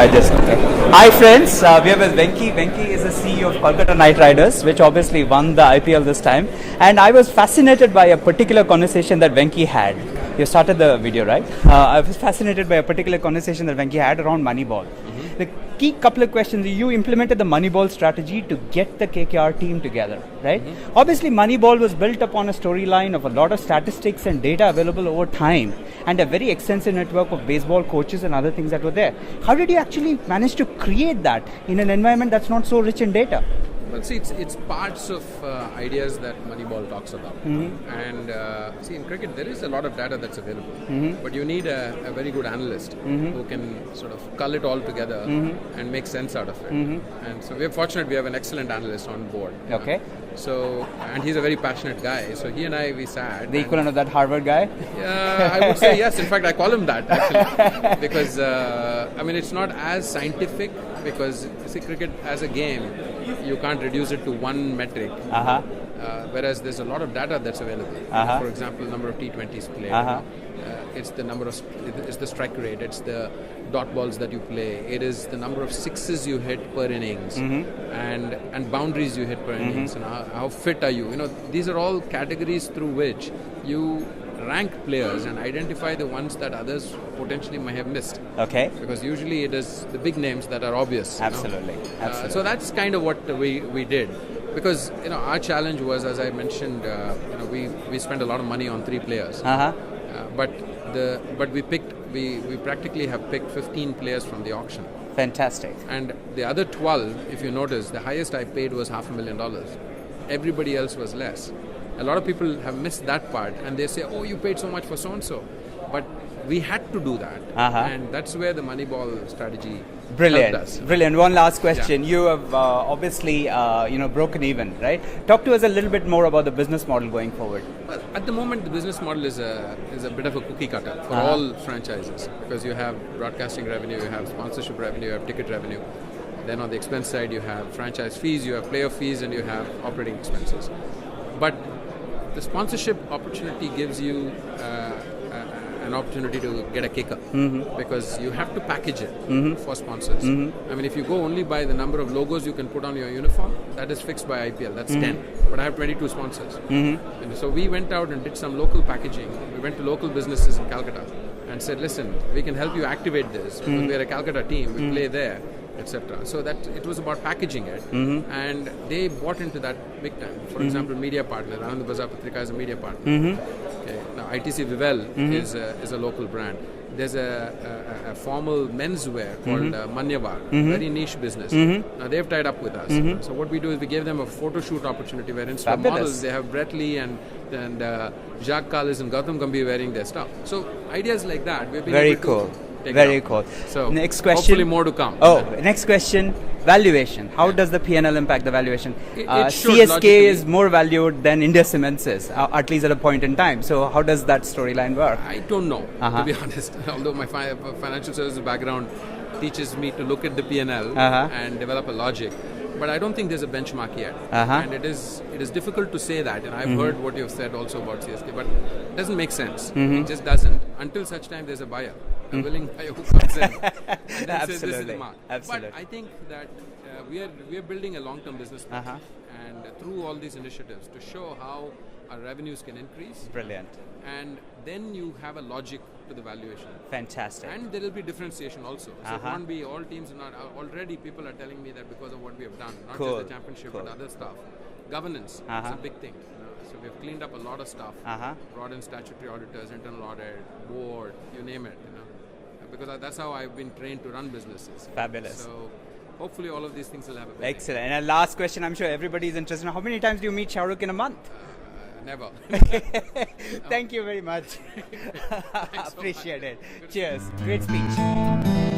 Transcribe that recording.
Hi friends, we are with Venky. Venky is the CEO of KolkataKnightRiders, which obviously won the IPL this time. And I was fascinated by a particular conversation that Venky had. You started the video, right? I was fascinated by a particular conversation that Venky had around Moneyball. The key couple of questions, you implemented the Moneyball strategy to get the KKR team together, right? Obviously, Moneyball was built upon a storyline of a lot of statistics and data available over time and a very extensive network of baseball coaches and other things that were there. How did you actually manage to create that in an environment that's not so rich in data? Well, see, it's parts of ideas that Moneyball talks about. And see, in cricket, there is a lot of data that's available. But you need a very good analyst who can sort of cull it all together and make sense out of it. And so we're fortunate we have an excellent analyst on board. Okay. And he's a very passionate guy. So he and I, we sat. The equivalent of that Harvard guy? Yeah, I would say yes. In fact, I call him that actually. Because, I mean, it's not as scientific because, see, cricket as a game, you can't reduce it to one metric. Whereas there's a lot of data that's available. For example, number of T20s played. It's the number of, it's the strike rate, it's the dot balls that you play, it is the number of sixes you hit per innings, and boundaries you hit per innings, and how fit are you. You know, these are all categories through which you rank players and identify the ones that others potentially may have missed. Okay. Because usually it is the big names that are obvious. Absolutely. Absolutely. So that's kind of what we did. Because, you know, our challenge was, as I mentioned, you know, we spent a lot of money on 3 players. But we practically have picked 15 players from the auction. Fantastic. And the other 12, if you notice, the highest I paid was $500,000. Everybody else was less. A lot of people have missed that part, and they say, "Oh, you paid so much for so and so," but we had to do that, and that's where the Moneyball strategy helped us. Brilliant. One last question. You have obviously broken even, right? Talk to us a little bit more about the business model going forward. Well, at the moment, the business model is a bit of a cookie cutter for all franchises, because you have broadcasting revenue, you have sponsorship revenue, you have ticket revenue. Then on the expense side, you have franchise fees, you have player fees, and you have operating expenses. But the sponsorship opportunity gives you an opportunity to get a kicker, because you have to package it for sponsors. I mean, if you go only by the number of logos you can put on your uniform, that is fixed by IPL, that's 10. But I have 22 sponsors. And so we went out and did some local packaging. We went to local businesses in Calcutta and said, listen, we can help you activate this, because we're a Calcutta team, we play there, etc. So that it was about packaging it, and they bought into that big time. For example, media partner, Anand Bazar Patrika is a media partner. Okay. Now ITC Vivel is a local brand. There's a formal menswear called Manyavar, very niche business. Now they've tied up with us. So what we do is we gave them a photo shoot opportunity where instead of models, they have Brett Lee and Jacques Kallis and Gautam Gambhir wearing their stuff. So ideas like that, we've been very able cool. to Very cool. So next question. Hopefully more to come. Oh, next question. Valuation. How does the P&L impact the valuation? It CSK is more valued than India Cements is, at least at a point in time. So how does that storyline work? I don't know, to be honest. Although my financial services background teaches me to look at the P&L and develop a logic. But I don't think there's a benchmark yet. And it is difficult to say that. And I've heard what you've said also about CSK, but it doesn't make sense. It just doesn't, until such time there's a buyer, a willing buyer who comes in and then says this is the mark. But I think that we are building a long-term business plan, and through all these initiatives to show how our revenues can increase. Brilliant. And then you have a logic to the valuation. Fantastic. And there will be differentiation also. So it won't be all teams. Already people are telling me that because of what we have done, not just the championship but other stuff. Governance is a big thing. So we've cleaned up a lot of stuff. Brought in statutory auditors, internal audit, board, you name it. Because that's how I've been trained to run businesses. Fabulous. So hopefully all of these things will have a excellent. And a last question, I'm sure everybody is interested in, how many times do you meet Shah Rukh in a month? Never. Thank you very much. Appreciate it. Cheers. Great speech.